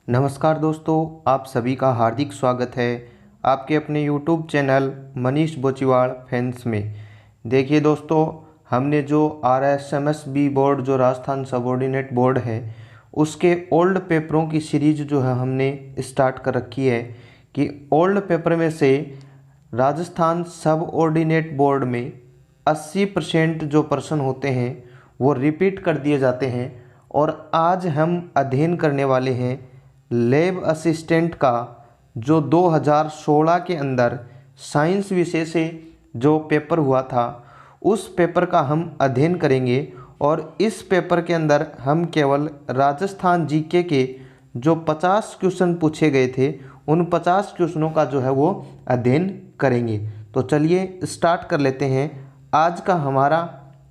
नमस्कार दोस्तों, आप सभी का हार्दिक स्वागत है आपके अपने YouTube चैनल मनीष बोचीवाड़ फैंस में। देखिए दोस्तों, हमने जो RSMSB बोर्ड जो राजस्थान सबऑर्डिनेट बोर्ड है उसके ओल्ड पेपरों की सीरीज जो है हमने स्टार्ट कर रखी है कि ओल्ड पेपर में से राजस्थान सबऑर्डिनेट बोर्ड में 80% जो प्रश्न होते हैं वो रिपीट कर दिए जाते हैं। और आज हम अध्ययन करने वाले हैं लैब असिस्टेंट का जो 2016 के अंदर साइंस विषय से जो पेपर हुआ था उस पेपर का हम अध्ययन करेंगे। और इस पेपर के अंदर हम केवल राजस्थान जीके के जो 50 क्वेश्चन पूछे गए थे उन 50 क्वेश्चनों का जो है वो अध्ययन करेंगे। तो चलिए स्टार्ट कर लेते हैं। आज का हमारा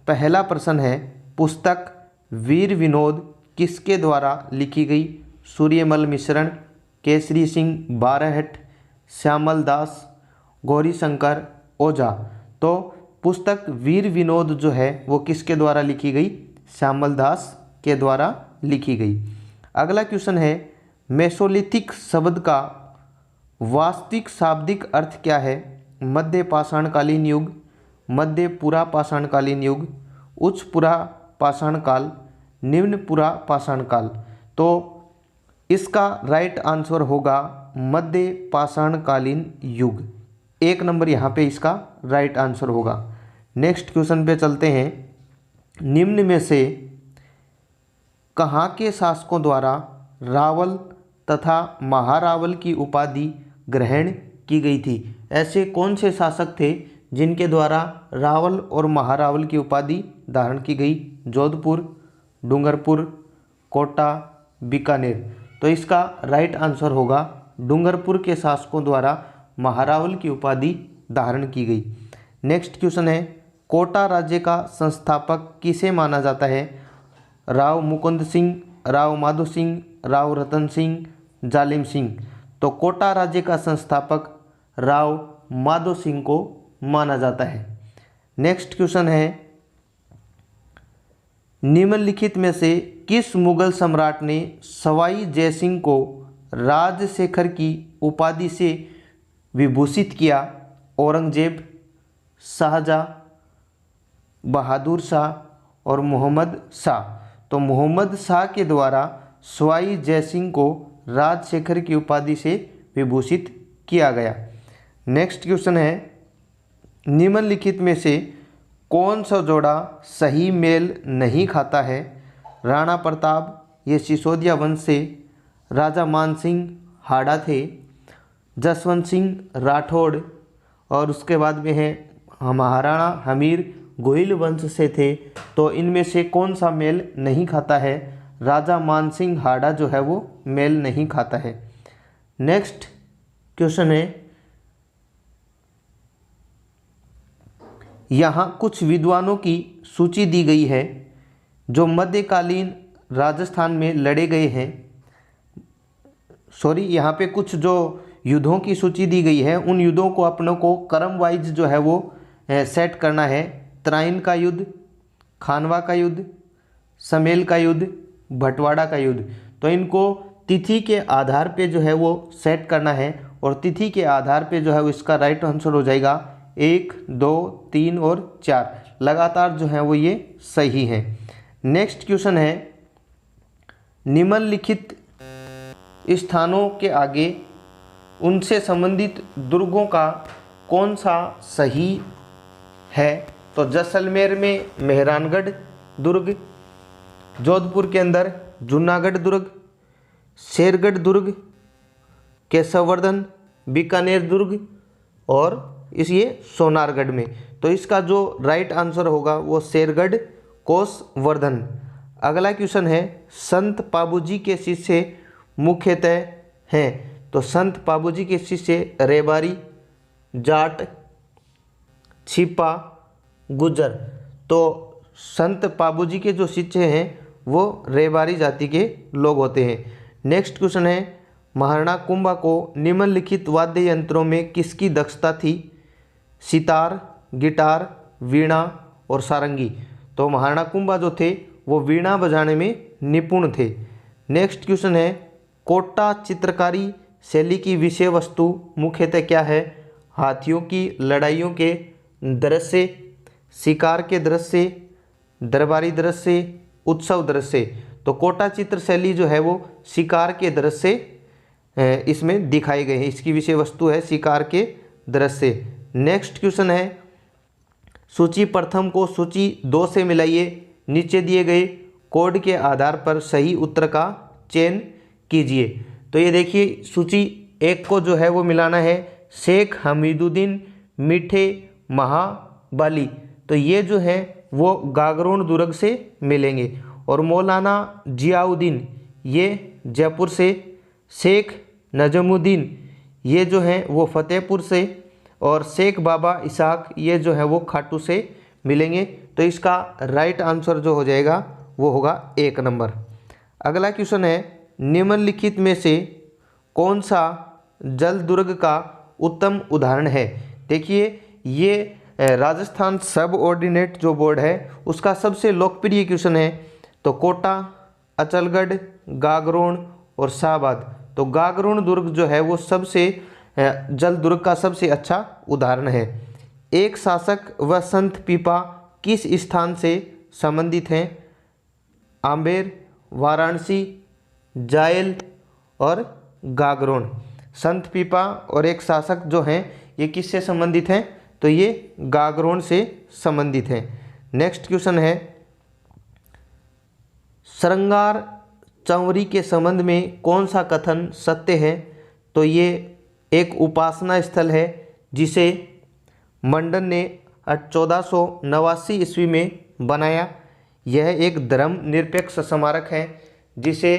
पहला प्रश्न है, पुस्तक वीर विनोद किसके द्वारा लिखी गई? सूर्यमल मिश्रण, केसरी सिंह बारहट, श्यामल दास, गौरीशंकर ओझा। तो पुस्तक वीर विनोद जो है वो किसके द्वारा लिखी गई? श्यामल दास के द्वारा लिखी गई। अगला क्वेश्चन है, मेसोलिथिक शब्द का वास्तविक शाब्दिक अर्थ क्या है? मध्य पाषाणकालीन युग, मध्य पुरा पाषाणकालीन युग, उच्च पुरा पाषाण काल, निम्न पुरा पाषाण काल। तो इसका राइट आंसर होगा मध्य पाषाणकालीन युग। 1 नंबर यहाँ पे इसका राइट आंसर होगा। नेक्स्ट क्वेश्चन पे चलते हैं। निम्न में से कहाँ के शासकों द्वारा रावल तथा महारावल की उपाधि ग्रहण की गई थी? ऐसे कौन से शासक थे जिनके द्वारा रावल और महारावल की उपाधि धारण की गई? जोधपुर, डूंगरपुर, कोटा, बीकानेर। तो इसका राइट आंसर होगा डूंगरपुर के शासकों द्वारा महारावल की उपाधि धारण की गई। नेक्स्ट क्वेश्चन है, कोटा राज्य का संस्थापक किसे माना जाता है? राव मुकुंद सिंह, राव माधो सिंह, राव रतन सिंह, जालिम सिंह। तो कोटा राज्य का संस्थापक राव माधो सिंह को माना जाता है। नेक्स्ट क्वेश्चन है, निम्नलिखित में से किस मुगल सम्राट ने सवाई जयसिंह को राजशेखर की उपाधि से विभूषित किया? औरंगजेब, शाहजहां, बहादुर शाह और मोहम्मद शाह। तो मोहम्मद शाह के द्वारा सवाई जयसिंह को राजशेखर की उपाधि से विभूषित किया गया। नेक्स्ट क्वेश्चन है, निम्नलिखित में से कौन सा जोड़ा सही मेल नहीं खाता है? राणा प्रताप, ये सिसोदिया वंश से राजा मानसिंह हाड़ा थे, जसवंत सिंह राठौड़ और उसके बाद में है महाराणा हमीर गोहिल वंश से थे। तो इनमें से कौन सा मेल नहीं खाता है? राजा मानसिंह हाड़ा जो है वो मेल नहीं खाता है। नेक्स्ट क्वेश्चन है, यहाँ कुछ विद्वानों की सूची दी गई है जो मध्यकालीन राजस्थान में लड़े गए हैं। यहाँ पे कुछ जो युद्धों की सूची दी गई है उन युद्धों को अपनों को क्रम वाइज जो है वो सेट करना है। त्राइन का युद्ध, खानवा का युद्ध, समेल का युद्ध, भटवाड़ा का युद्ध। तो इनको तिथि के आधार पे जो है वो सेट करना है और तिथि के आधार पे जो है वो इसका राइट आंसर हो जाएगा 1, 2, 3 और 4 लगातार जो है वो ये सही है। नेक्स्ट क्वेश्चन है, निम्नलिखित स्थानों के आगे उनसे संबंधित दुर्गों का कौन सा सही है? तो जैसलमेर में मेहरानगढ़ दुर्ग, जोधपुर के अंदर जूनागढ़ दुर्ग, शेरगढ़ दुर्ग, केशववर्धन, बीकानेर दुर्ग और ये सोनारगढ़ में। तो इसका जो राइट आंसर होगा वो शेरगढ़ कोसवर्धन। अगला क्वेश्चन है, संत पाबूजी के शिष्य मुख्यतः हैं? तो संत पाबूजी के शिष्य रेबारी, जाट, छिपा, गुजर। तो संत पाबूजी के जो शिष्य हैं वो रेबारी जाति के लोग होते हैं। नेक्स्ट क्वेश्चन है, महाराणा कुंभा को निम्नलिखित वाद्य यंत्रों में किसकी दक्षता थी? सितार, गिटार, वीणा और सारंगी। तो महाराणा कुंभा जो थे वो वीणा बजाने में निपुण थे। नेक्स्ट क्वेश्चन है, कोटा चित्रकारी शैली की विषय वस्तु मुख्यतः क्या है? हाथियों की लड़ाइयों के दृश्य, शिकार के दृश्य, दरबारी दृश्य, उत्सव दृश्य। तो कोटा चित्र शैली जो है वो शिकार के दृश्य इसमें दिखाए गए हैं। इसकी विषय वस्तु है शिकार के दृश्य। नेक्स्ट क्वेश्चन है, सूची प्रथम को सूची 2 से मिलाइए। नीचे दिए गए कोड के आधार पर सही उत्तर का चयन कीजिए। तो ये देखिए, सूची 1 को जो है वो मिलाना है शेख हमीदुद्दीन मीठे महाबाली। तो ये जो है वो गागरोन दुर्ग से मिलेंगे। और मौलाना जियाउद्दीन ये जयपुर से, शेख नजमुद्दीन ये जो हैं वो फतेहपुर से, और शेख बाबा इसाक ये जो है वो खाटू से मिलेंगे। तो इसका राइट आंसर जो हो जाएगा वो होगा 1 नंबर। अगला क्वेश्चन है, निम्नलिखित में से कौन सा जल दुर्ग का उत्तम उदाहरण है? देखिए, ये राजस्थान सब ऑर्डिनेट जो बोर्ड है उसका सबसे लोकप्रिय क्वेश्चन है। तो कोटा, अचलगढ़, गागरोन और शाहबाद। तो गागरोन दुर्ग जो है वो सबसे जल दुर्ग का सबसे अच्छा उदाहरण है। एक शासक व संत पीपा किस स्थान से संबंधित हैं? आम्बेर, वाराणसी, जायल और गागरोन। संत पीपा और एक शासक जो हैं ये किससे संबंधित हैं? तो ये गागरोन से संबंधित हैं। नेक्स्ट क्वेश्चन है, श्रृंगार चंवरी के संबंध में कौन सा कथन सत्य है? तो ये एक उपासना स्थल है जिसे मंडन ने 1489 ईस्वी में बनाया। यह एक धर्म निरपेक्ष स्मारक है जिसे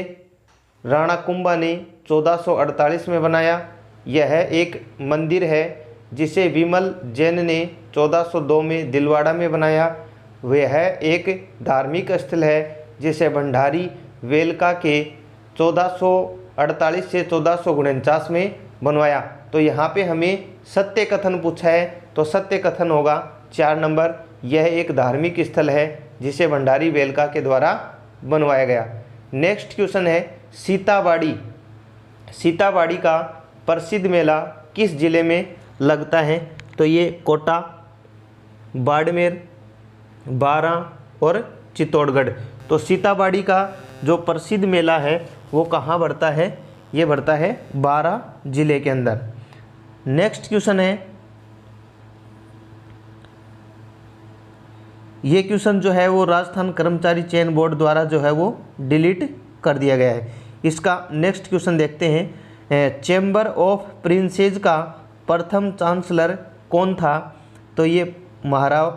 राणा कुंभा ने 1448 में बनाया। यह एक मंदिर है जिसे विमल जैन ने 1402 में दिलवाड़ा में बनाया। वह एक धार्मिक स्थल है जिसे भंडारी वेलका के 1448 से 1449 में बनवाया। तो यहाँ पे हमें सत्य कथन पूछा है, तो सत्य कथन होगा 4 नंबर। यह एक धार्मिक स्थल है जिसे भंडारी वेलका के द्वारा बनवाया गया। नेक्स्ट क्वेश्चन है, सीताबाड़ी। सीताबाड़ी का प्रसिद्ध मेला किस जिले में लगता है? तो ये कोटा, बाड़मेर, बारां और चित्तौड़गढ़। तो सीताबाड़ी का जो प्रसिद्ध मेला है वो कहाँ बढ़ता है? ये बढ़ता है बारां जिले के अंदर। नेक्स्ट क्वेश्चन है, ये क्वेश्चन जो है वो राजस्थान कर्मचारी चयन बोर्ड द्वारा जो है वो डिलीट कर दिया गया है। इसका नेक्स्ट क्वेश्चन देखते हैं, चैम्बर ऑफ प्रिंसेस का प्रथम चांसलर कौन था? तो ये महाराव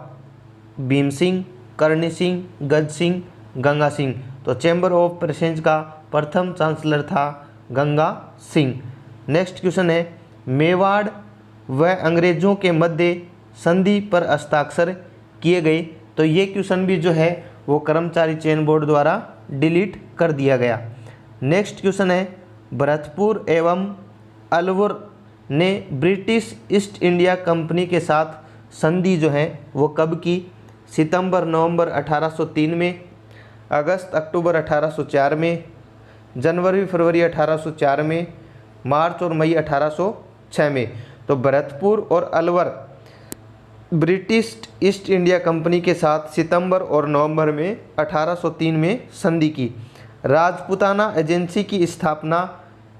भीम सिंह, करणी सिंह, गज सिंह, गंगा सिंह। तो चैम्बर ऑफ प्रिंसेस का प्रथम चांसलर था गंगा सिंह। नेक्स्ट क्वेश्चन है, मेवाड़ व अंग्रेजों के मध्य संधि पर हस्ताक्षर किए गए। तो ये क्वेश्चन भी जो है वो कर्मचारी चयन बोर्ड द्वारा डिलीट कर दिया गया। नेक्स्ट क्वेश्चन है, भरतपुर एवं अलवर ने ब्रिटिश ईस्ट इंडिया कंपनी के साथ संधि जो है वो कब की? सितंबर नवंबर 1803 में, अगस्त अक्टूबर 1804 में, जनवरी फरवरी 1804 में, मार्च और मई 1806 में। तो भरतपुर और Alwar British east India company के साथ सितंबर और नवंबर में 1803 में संधि की। राजपूताना एजेंसी की स्थापना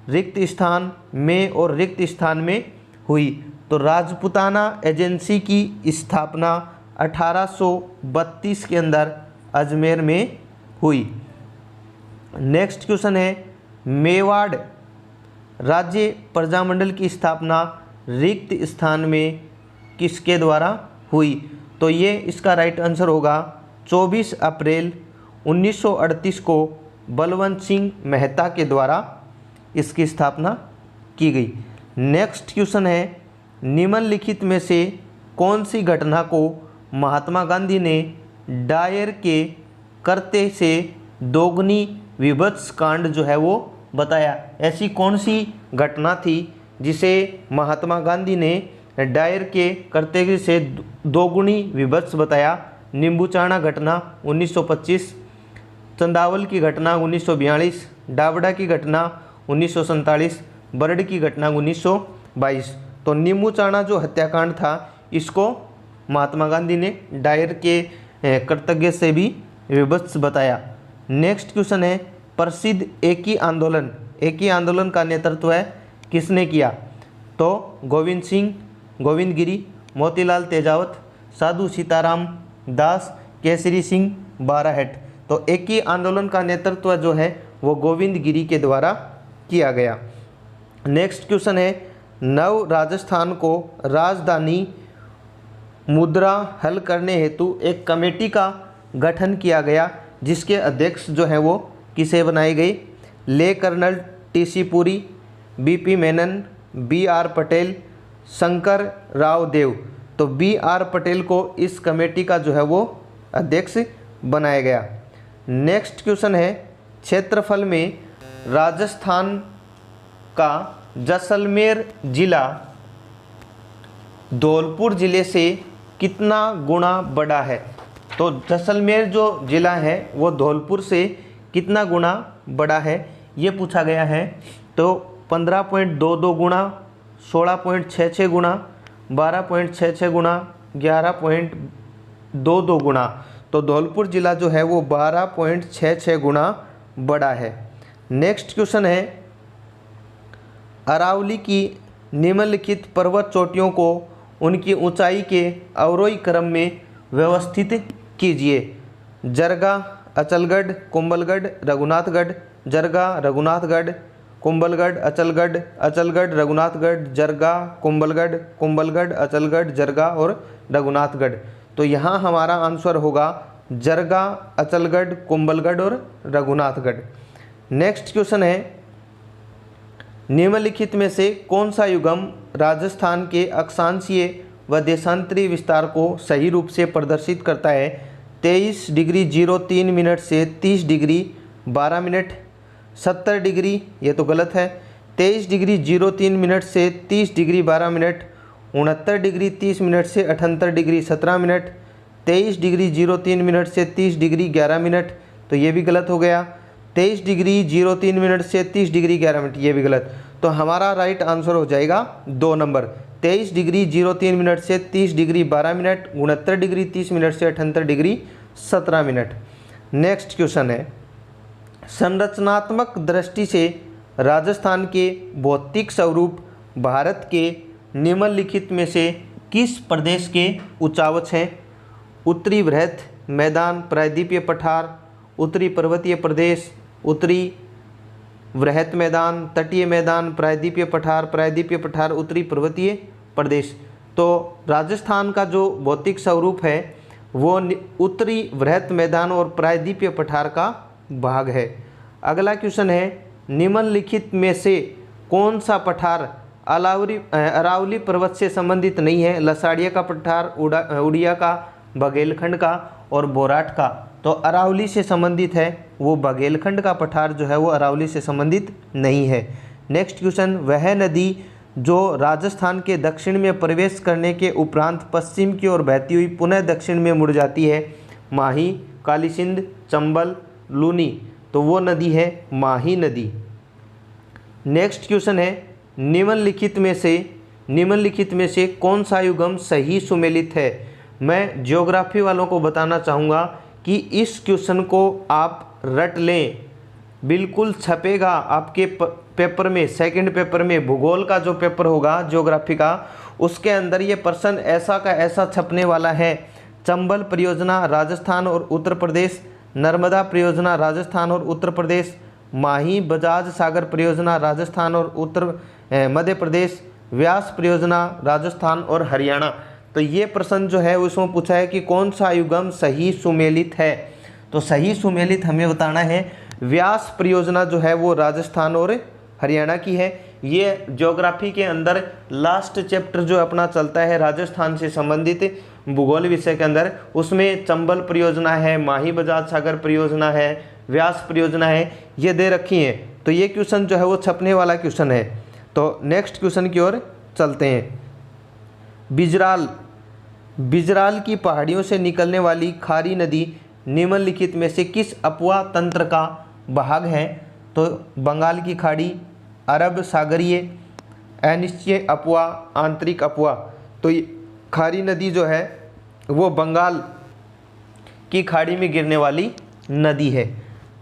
रिक्त स्थान में और रिक्त स्थान में हुई। तो राजपूताना एजेंसी की स्थापना 1832 के अंदर अजमेर में हुई। नेक्स्ट क्वेश्चन है, मेवाड़ राज्य प्रजामंडल की स्थापना रिक्त स्थान में किसके द्वारा हुई? तो ये इसका राइट आंसर होगा 24 अप्रैल 1938 को बलवंत सिंह मेहता के द्वारा इसकी स्थापना की गई। नेक्स्ट क्वेश्चन है, निम्नलिखित में से कौन सी घटना को महात्मा गांधी ने डायर के करते से दोगुनी विभत्स कांड जो है वो बताया? ऐसी कौन सी घटना थी जिसे महात्मा गांधी ने डायर के करते से दोगुनी विभत्स बताया? नींबूचाना घटना 1925, चंदावल की घटना 1942, डावड़ा की घटना 1947, बरड की घटना 1922। तो नींबूचाना जो हत्याकांड था इसको महात्मा गांधी ने डायर के कर्तव्य से भी विभत्स बताया। नेक्स्ट क्वेश्चन है, प्रसिद्ध एकी आंदोलन का नेतृत्व है किसने किया? तो गोविंद सिंह, गोविंद गिरी, मोतीलाल तेजावत, साधु सीताराम दास, केसरी सिंह बाराहट। तो एकी आंदोलन का नेतृत्व जो है वो गोविंद गिरी के द्वारा किया गया। नेक्स्ट क्वेश्चन है, नव राजस्थान को राजधानी मुद्रा हल करने हेतु एक कमेटी का गठन किया गया, जिसके अध्यक्ष जो हैं वो किसे बनाए गए? ले colonel T C. Puri, B P. Menon, B R. Patel, Shankar Rao Dev. तो बी.आर. पटेल को इस कमेटी का जो है वो अध्यक्ष बनाया गया। नेक्स्ट क्वेश्चन है, क्षेत्रफल में राजस्थान का जैसलमेर जिला धौलपुर जिले से कितना गुना बड़ा है? तो जैसलमेर जो जिला है वो धौलपुर से कितना गुना बड़ा है ये पूछा गया है। तो 15.22 गुना, 16.66 गुना, 12.66 गुना, 11.22 गुना। तो धौलपुर जिला जो है वो 12.66 गुना बड़ा है। नेक्स्ट क्वेश्चन है, अरावली की निम्नलिखित पर्वत चोटियों को उनकी ऊंचाई के अवरोही क्रम में व्यवस्थित कीजिए। जरगा, अचलगढ़, कुंभलगढ़, रघुनाथगढ़, जरगा, रघुनाथगढ़, कुंभलगढ़, अचलगढ़, अचलगढ़, रघुनाथगढ़, जरगा, कुंभलगढ़, कुंभलगढ़, अचलगढ़, जरगा और रघुनाथगढ़। तो यहाँ हमारा आंसर होगा जरगा, अचलगढ़, कुंभलगढ़ और रघुनाथगढ़। नेक्स्ट क्वेश्चन है, निम्नलिखित में से कौन सा युग्म राजस्थान के अक्षांशीय व देशांतरी विस्तार को सही रूप से प्रदर्शित करता है? 23 डिग्री 03 मिनट से 30 डिग्री 12 मिनट, 70 डिग्री, ये तो गलत है। 23 डिग्री 03 मिनट से 30 डिग्री 12 मिनट, 69 डिग्री 30 मिनट से 78 डिग्री 17 मिनट, 23 डिग्री 03 मिनट से 30 डिग्री 11 मिनट, तो ये भी गलत हो गया। 23 डिग्री 03 मिनट से 30 डिग्री 11 मिनट, ये भी गलत। तो हमारा राइट आंसर हो जाएगा 2 नंबर, 23 डिग्री 03 मिनट से 30 डिग्री 12 मिनट, 69 डिग्री 30 मिनट से 78 डिग्री 17 मिनट। नेक्स्ट क्वेश्चन है, संरचनात्मक दृष्टि से राजस्थान के भौतिक स्वरूप भारत के निम्नलिखित में से किस प्रदेश के उच्चावच हैं? उत्तरी वृहत मैदान, प्रायद्वीपीय पठार, उत्तरी पर्वतीय प्रदेश, उत्तरी वृहत मैदान, तटीय मैदान, प्रायद्वीपीय पठार, उत्तरी पर्वतीय प्रदेश। तो राजस्थान का जो भौतिक स्वरूप है वो उत्तरी वृहत मैदान और प्रायद्वीपीय पठार का भाग है। अगला क्वेश्चन है, निम्नलिखित में से कौन सा पठार अरावली पर्वत से संबंधित नहीं है? लसाड़िया का पठार, उड़िया का, बघेलखंड का और बोराट का। तो अरावली से संबंधित है, वो बघेलखंड का पठार जो है वो अरावली से संबंधित नहीं है। नेक्स्ट क्वेश्चन, वह नदी जो राजस्थान के दक्षिण में प्रवेश करने के उपरांत पश्चिम की ओर बहती हुई पुनः दक्षिण में मुड़ जाती है? माही, काली सिंध, चंबल, लूनी। तो वो नदी है माही नदी। नेक्स्ट क्वेश्चन है, निम्नलिखित में से कौन सा युग्म सही सुमेलित है? मैं ज्योग्राफी वालों को बताना चाहूँगा कि इस क्वेश्चन को आप रट लें, बिल्कुल छपेगा आपके पेपर में, सेकंड पेपर में। भूगोल का जो पेपर होगा ज्योग्राफी का, उसके अंदर ये प्रश्न ऐसा का ऐसा छपने वाला है। चंबल परियोजना राजस्थान और उत्तर प्रदेश, नर्मदा परियोजना राजस्थान और उत्तर प्रदेश, माही बजाज सागर परियोजना राजस्थान और मध्य प्रदेश, व्यास परियोजना राजस्थान और हरियाणा। तो ये प्रश्न जो है उसमें पूछा है कि कौन सा युग्म सही सुमेलित है? तो सही सुमेलित हमें बताना है व्यास परियोजना जो है वो राजस्थान और हरियाणा की है। ये ज्योग्राफी के अंदर लास्ट चैप्टर जो अपना चलता है राजस्थान से संबंधित भूगोल विषय के अंदर, उसमें चंबल परियोजना है, माही बजाज सागर परियोजना है, व्यास परियोजना है, ये दे रखी हैं। तो ये क्वेश्चन जो है वो छपने वाला क्वेश्चन है। तो नेक्स्ट क्वेश्चन की ओर चलते हैं। बिजराल की पहाड़ियों से निकलने वाली खारी नदी निम्नलिखित में से किस अपवाह तंत्र का भाग है? तो बंगाल की खाड़ी, अरब सागरीय, अनिश्चय अपवा, आंतरिक अपवा। तो ये खारी नदी जो है वो बंगाल की खाड़ी में गिरने वाली नदी है।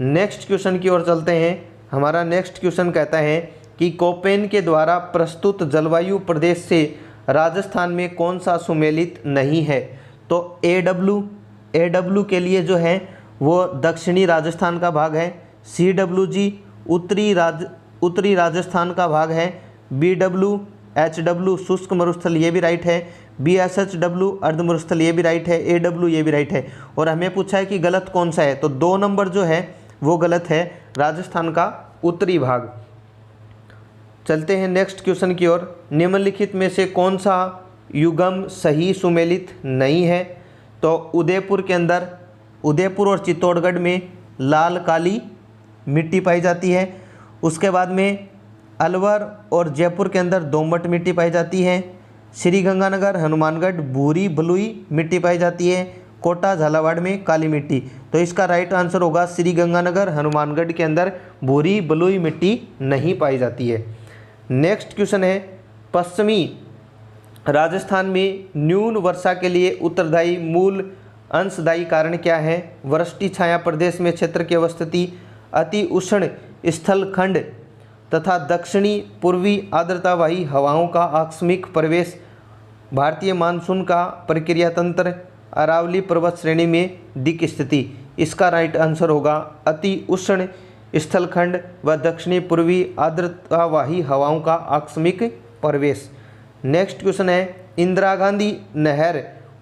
नेक्स्ट क्वेश्चन की ओर चलते हैं। हमारा नेक्स्ट क्वेश्चन कहता है कि कोपेन के द्वारा प्रस्तुत जलवायु प्रदेश से राजस्थान में कौन सा सुमेलित नहीं है। तो AW के लिए जो है वो दक्षिणी राजस्थान का भाग है। CWG उत्तरी राजस्थान का भाग है। BWHW शुष्क मरुस्थल, ये भी राइट है। BSHW अर्ध मरुस्थल, ये भी राइट है। AW ये भी राइट है। और हमें पूछा है कि गलत कौन सा है, तो 2 नंबर जो है वो गलत है, राजस्थान का उत्तरी भाग। चलते हैं नेक्स्ट क्वेश्चन की ओर। निम्नलिखित में से कौन सा युगम सही सुमेलित नहीं है। तो उदयपुर के अंदर, उदयपुर और चित्तौड़गढ़ में लाल काली मिट्टी पाई जाती है। उसके बाद में अलवर और जयपुर के अंदर दोमट मिट्टी पाई जाती है। श्रीगंगानगर, हनुमानगढ़ भूरी बलुई मिट्टी पाई जाती है। कोटा, झालावाड़ में काली मिट्टी। तो इसका राइट आंसर होगा श्रीगंगानगर, हनुमानगढ़ के अंदर भूरी बलुई मिट्टी नहीं पाई जाती है। नेक्स्ट क्वेश्चन है, पश्चिमी राजस्थान में न्यून वर्षा के लिए उत्तरदायी मूल अंशदायी कारण क्या है। वृष्टि छाया प्रदेश में क्षेत्र की अवस्थिति, अति उष्ण स्थलखंड तथा दक्षिणी पूर्वी आर्द्रतावाही हवाओं का आकस्मिक प्रवेश, भारतीय मानसून का प्रक्रिया तंत्र, अरावली पर्वत श्रेणी में दिक स्थिति। इसका राइट आंसर होगा अति उष्ण स्थलखंड व दक्षिणी पूर्वी आर्द्रतावाही हवाओं का आकस्मिक प्रवेश। नेक्स्ट क्वेश्चन है, इंदिरा गांधी नहर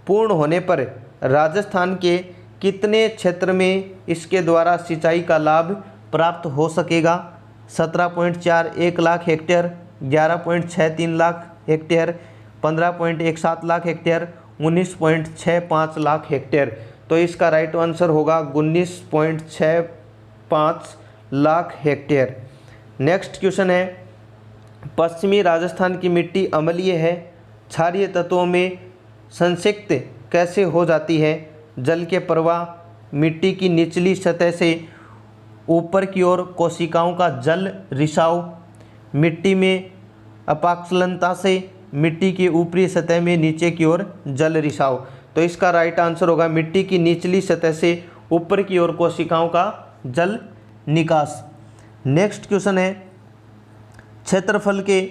पूर्ण होने पर राजस्थान के कितने क्षेत्र में इसके द्वारा सिंचाई का लाभ प्राप्त हो सकेगा। 17.41 lakh hectare, 11.63 lakh hectare, 15.17 lakh hectare, 19.65 lakh hectare. तो इसका राइट आंसर होगा 19.65 लाख हेक्टेयर। नेक्स्ट क्वेश्चन है, पश्चिमी राजस्थान की मिट्टी अम्लीय है, क्षारीय तत्वों में संसिक्त कैसे हो जाती है। जल के प्रवाह, मिट्टी की निचली सतह से ऊपर की ओर कोशिकाओं का जल रिसाव, मिट्टी में अपाक्सलनता से मिट्टी की ऊपरी सतह में नीचे की ओर जल रिसाव। तो इसका राइट आंसर होगा मिट्टी की निचली सतह से ऊपर की ओर कोशिकाओं का जल निकास। नेक्स्ट क्वेश्चन है, क्षेत्रफल के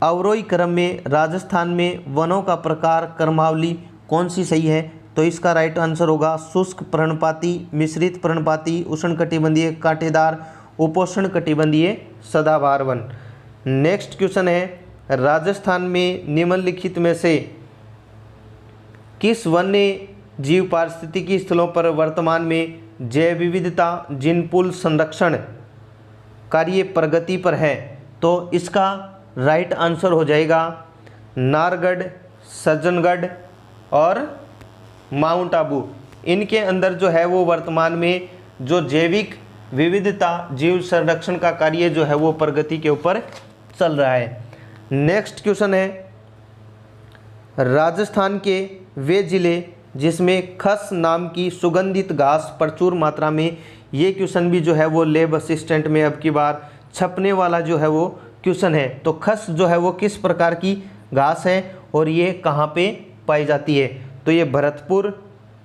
अवरोही क्रम में राजस्थान में वनों का प्रकार क्रमावली कौन सी सही है। तो इसका राइट आंसर होगा शुष्क पर्णपाती, मिश्रित पर्णपाती, उष्णकटिबंधीय कांटेदार, उपोष्ण कटिबंधीय सदाबहार वन। नेक्स्ट क्वेश्चन है, राजस्थान में निम्नलिखित में से किस वन्य जीव पारिस्थितिकी स्थलों पर वर्तमान में जैव विविधता जिनपुल संरक्षण कार्य प्रगति पर है। तो इसका राइट आंसर हो जाएगा नारगढ़, सज्जनगढ़ और माउंट आबू। इनके अंदर जो है वो वर्तमान में जो जैविक विविधता जीव संरक्षण का कार्य जो है वो प्रगति के ऊपर चल रहा है। नेक्स्ट क्वेश्चन है, राजस्थान के वे जिले जिसमें खस नाम की सुगंधित घास प्रचुर मात्रा में, ये क्वेश्चन भी जो है वो लैब असिस्टेंट में अब की बार छपने वाला जो है वो क्वेश्चन है। तो खस जो है वो किस प्रकार की घास है और ये कहाँ पे पाई जाती है। तो ये भरतपुर,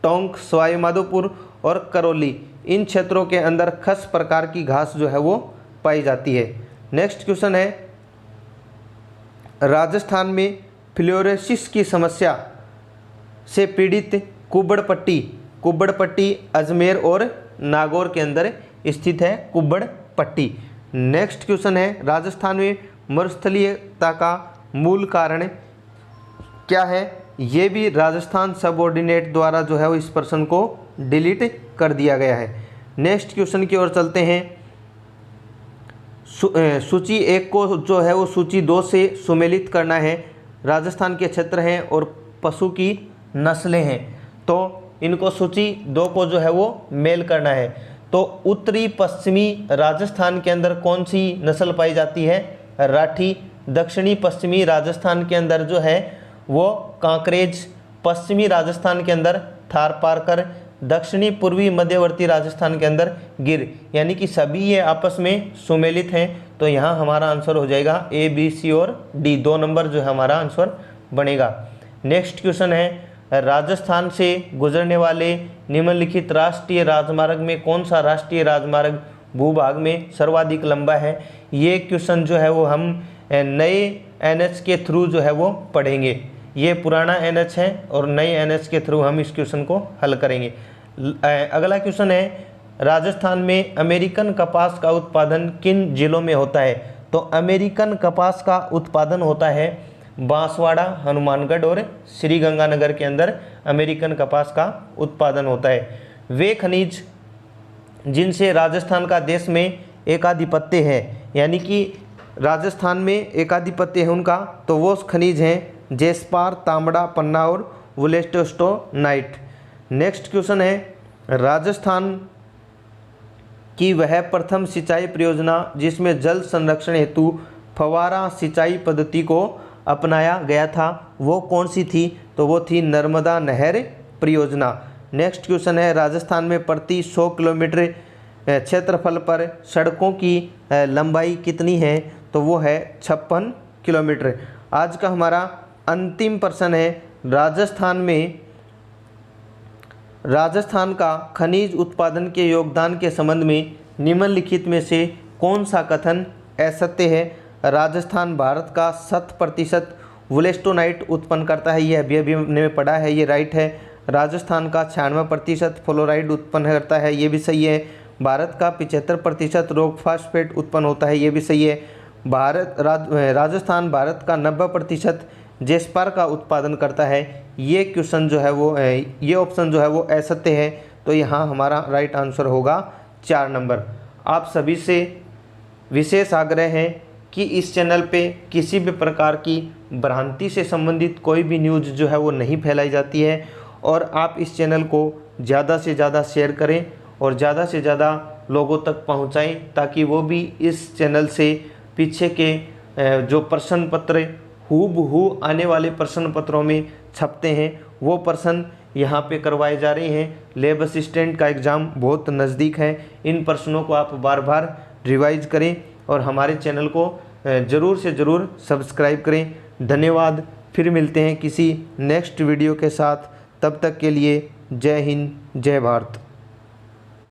टोंक, सवाई माधोपुर और करौली, इन क्षेत्रों के अंदर खस प्रकार की घास जो है वो पाई जाती है। नेक्स्ट क्वेश्चन है, राजस्थान में फ्लोरोसिस की समस्या से पीड़ित कुब्बड़पट्टी अजमेर और नागौर के अंदर स्थित है कुब्बड़पट्टी। नेक्स्ट क्वेश्चन है, राजस्थान में मरुस्थलीयता का मूल कारण क्या है। ये भी राजस्थान सबऑर्डिनेट द्वारा जो है वो इस प्रश्न को डिलीट कर दिया गया है। नेक्स्ट क्वेश्चन की ओर चलते हैं। सूची 1 को जो है वो सूची 2 से सुमेलित करना है। राजस्थान के क्षेत्र हैं और पशु की नस्लें हैं, तो इनको सूची 2 को जो है वो मेल करना है। तो उत्तरी पश्चिमी राजस्थान के अंदर कौन सी नस्ल पाई जाती है, राठी। दक्षिणी पश्चिमी राजस्थान के अंदर जो है वो कांकरेज। पश्चिमी राजस्थान के अंदर थारपारकर, दक्षिणी पूर्वी मध्यवर्ती राजस्थान के अंदर गिर, यानी कि सभी ये आपस में सुमेलित हैं। तो यहाँ हमारा आंसर हो जाएगा ए, बी, सी और डी, 2 नंबर जो है हमारा आंसर बनेगा। नेक्स्ट क्वेश्चन है, राजस्थान से गुजरने वाले निम्नलिखित राष्ट्रीय राजमार्ग में कौन सा राष्ट्रीय राजमार्ग भूभाग में सर्वाधिक लंबा है। ये क्वेश्चन जो है वो हम नए एनएच के थ्रू जो है वो पढ़ेंगे। ये पुराना एनएच है और नए एनएच के थ्रू हम इस क्वेश्चन को हल करेंगे। अगला क्वेश्चन है, राजस्थान में अमेरिकन कपास का उत्पादन किन जिलों में होता है। तो अमेरिकन कपास का उत्पादन होता है बांसवाड़ा, हनुमानगढ़ और श्रीगंगानगर के अंदर अमेरिकन कपास का उत्पादन होता है। वे खनिज जिनसे राजस्थान का देश में एकाधिपत्य है, यानी कि राजस्थान में एकाधिपत्य है उनका, तो वो खनिज हैं जेस्पार, तांबड़ा, पन्ना और वुलेस्टोनाइट। नेक्स्ट क्वेश्चन है, राजस्थान की वह प्रथम सिंचाई परियोजना जिसमें जल संरक्षण हेतु फव्वारा सिंचाई पद्धति को अपनाया गया था, वो कौन सी थी। तो वो थी नर्मदा नहर परियोजना। नेक्स्ट क्वेश्चन है, राजस्थान में प्रति 100 किलोमीटर क्षेत्रफल पर सड़कों की लंबाई कितनी है। तो वो है 56 किलोमीटर। आज का हमारा अंतिम प्रश्न है, राजस्थान का खनिज उत्पादन के योगदान के संबंध में निम्नलिखित में से कौन सा कथन असत्य है। राजस्थान भारत का 100% वुलेस्टोनाइट उत्पन्न करता है, ये अभी हमने पढ़ा है, ये राइट है। राजस्थान का 96% फ्लोराइड उत्पन्न करता है, ये भी सही है। भारत का 75% रॉक फास्फेट उत्पन्न होता है, ये भी सही है। राजस्थान भारत का 90% जेस्पार का उत्पादन करता है। ये क्वेश्चन जो है वो ये ऑप्शन जो है वो असत्य है। तो यहाँ हमारा राइट आंसर होगा 4 नंबर। आप सभी से विशेष आग्रह है कि इस चैनल पे किसी भी प्रकार की भ्रांति से संबंधित कोई भी न्यूज़ जो है वो नहीं फैलाई जाती है, और आप इस चैनल को ज़्यादा से ज़्यादा शेयर करें और ज़्यादा से ज़्यादा लोगों तक पहुंचाएं, ताकि वो भी इस चैनल से पीछे के जो प्रश्न पत्र हूबहू आने वाले प्रश्न पत्रों में छपते हैं वो प्रश्न यहाँ पे करवाए जा रहे हैं। लैब असिस्टेंट का एग्ज़ाम बहुत नज़दीक है, इन प्रश्नों को आप बार बार रिवाइज करें और हमारे चैनल को ज़रूर से ज़रूर सब्सक्राइब करें। धन्यवाद। फिर मिलते हैं किसी नेक्स्ट वीडियो के साथ, तब तक के लिए जय हिंद, जय भारत।